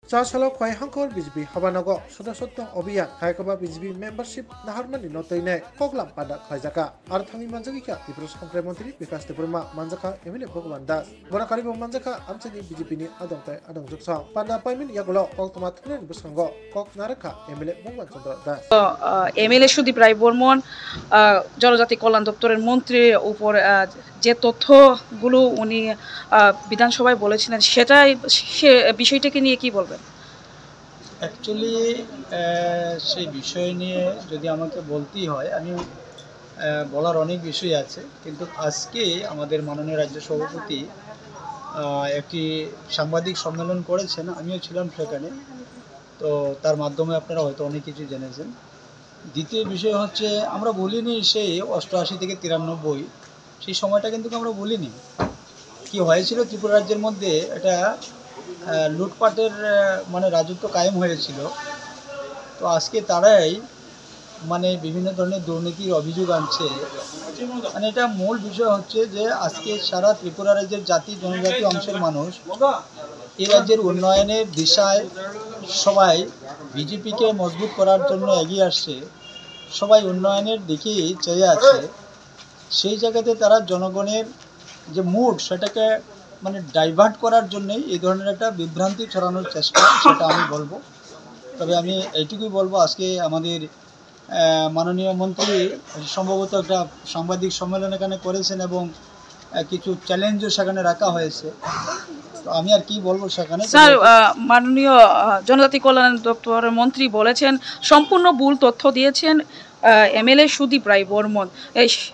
Chasalo Kwai Hankor BJP Habanago Sodasotto Obia Haikaba BJP membership Naharmani Notoine Koglam Pada Khajaka Arthami Manjaka Tipros Hankre Montri Vikas Deprima Manjaka Emile Bhagwan Das Bonakaribo Manjaka Amchani BJP ni Adongtai Adong Juksa Pada Paimin Yagolo Koltomat Kunen Busango Kok Naraka Emile Bhagwan Chandra Das MLA Sudip Roy Barman জনজাতি কল্যাণ দপ্তরের মন্ত্রীর উপর যে তথ্যগুলো উনি বিধানসভায় বলেছিলেন সেটাই সে বিষয়টাকে নিয়ে কি বলবেন? অ্যাকচুয়ালি সেই বিষয় নিয়ে যদি আমাকে বলতেই হয়, আমি বলার অনেক বিষয় আছে, কিন্তু আজকে আমাদের মাননীয় রাজ্য সভাপতি একটি সাংবাদিক সম্মেলন করেছেন, আমিও ছিলাম সেখানে। তো তার মাধ্যমে আপনারা হয়তো অনেক কিছু জেনেছেন। দ্বিতীয় বিষয় হচ্ছে, আমরা বলিনি সেই 88 থেকে 93 সেই সময়টা কিন্তু আমরা বলিনি। কি হয়েছিল ত্রিপুরা রাজ্যের মধ্যে, এটা লুটপাটের মানে রাজত্ব কায়েম হয়েছিল। তো আজকে তারাই মানে বিভিন্ন ধরনের দুর্নীতির অভিযোগ আনছে। মানে এটা মূল বিষয় হচ্ছে যে আজকে সারা ত্রিপুরা রাজ্যের জাতি জনজাতি অংশের মানুষ এই রাজ্যের উন্নয়নের দিশায় সবাই বিজেপিকে মজবুত করার জন্য এগিয়ে আসছে, সবাই উন্নয়নের দিকেই চেয়ে আছে। সেই জায়গাতে তারা জনগণের যে মুড সেটাকে মানে ডাইভার্ট করার জন্যই এই ধরনের একটা বিভ্রান্তি ছড়ানোর চেষ্টা, সেটা আমি বলবো। তবে আমি এইটুকুই বলবো, আজকে আমাদের মাননীয় মন্ত্রী সম্ভবত একটা সাংবাদিক সম্মেলন এখানে করেছেন এবং কিছু চ্যালেঞ্জও সেখানে রাখা হয়েছে। তো আমি আর কি বলবো সেখানে। স্যার, মাননীয় জনজাতি কল্যাণ দপ্তরের মন্ত্রী বলেছেন সম্পূর্ণ ভুল তথ্য দিয়েছেন এমএলএ সুদীপ রায় বর্মন,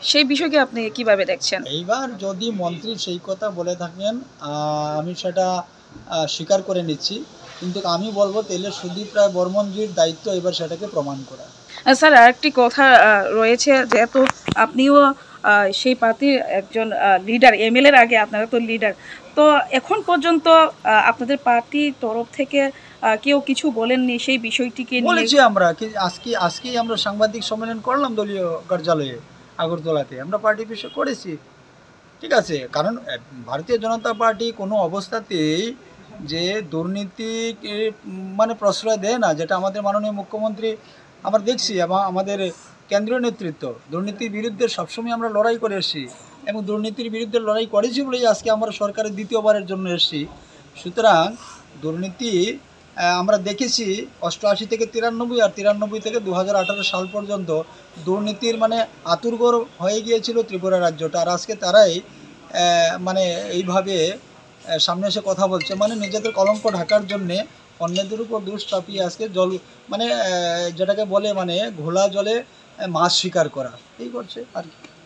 সেই বিষয়কে আপনি কিভাবে দেখছেন? এইবার যদি মন্ত্রী সেই কথা বলে থাকেন, আমি সেটা স্বীকার করে নিচ্ছি, কিন্তু আমি বলবো তাহলে সুদীপ রায় বর্মনজির দায়িত্ব এবার সেটাকে প্রমাণ করা। স্যার, আরেকটি কথা রয়েছে, যেহেতু আপনিও সেই পার্টির একজন লিডার, এমএলএর আগে আপনারা তো লিডার, তো এখন পর্যন্ত আপনাদের পার্টির তরফ থেকে কেউ কিছু বলেননি সেই বিষয়টিকে নিয়ে? বলেছি আমরা, আজকেই আমরা সাংবাদিক সম্মেলন করলাম দলীয় কার্যালয়ে আগরতলাতে, আমরা পার্টি বিষয় করেছি। ঠিক আছে, কারণ ভারতীয় জনতা পার্টি কোনো অবস্থাতেই যে দুর্নীতি মানে প্রশ্রয় দেয় না, যেটা আমাদের মাননীয় মুখ্যমন্ত্রী আমরা দেখছি এবং আমাদের কেন্দ্রীয় নেতৃত্ব দুর্নীতির বিরুদ্ধে সবসময় আমরা লড়াই করে এসেছি, এবং দুর্নীতির বিরুদ্ধে লড়াই করেছি বলেই আজকে আমরা সরকারের দ্বিতীয়বারের জন্য এসেছি। সুতরাং দুর্নীতি আমরা দেখেছি 88 থেকে 93 আর 93 থেকে 2018 সাল পর্যন্ত দুর্নীতির মানে আতুরঘর হয়ে গিয়েছিল ত্রিপুরা রাজ্যটা। আর আজকে তারাই মানে এইভাবে সামনে এসে কথা বলছে, মানে নিজেদের কলঙ্ক ঢাকার জন্যে অন্যদের উপর দোষ চাপিয়ে আজকে জল মানে যেটাকে বলে মানে ঘোলা জলে মাছ শিকার করা, এই করছে আর কি।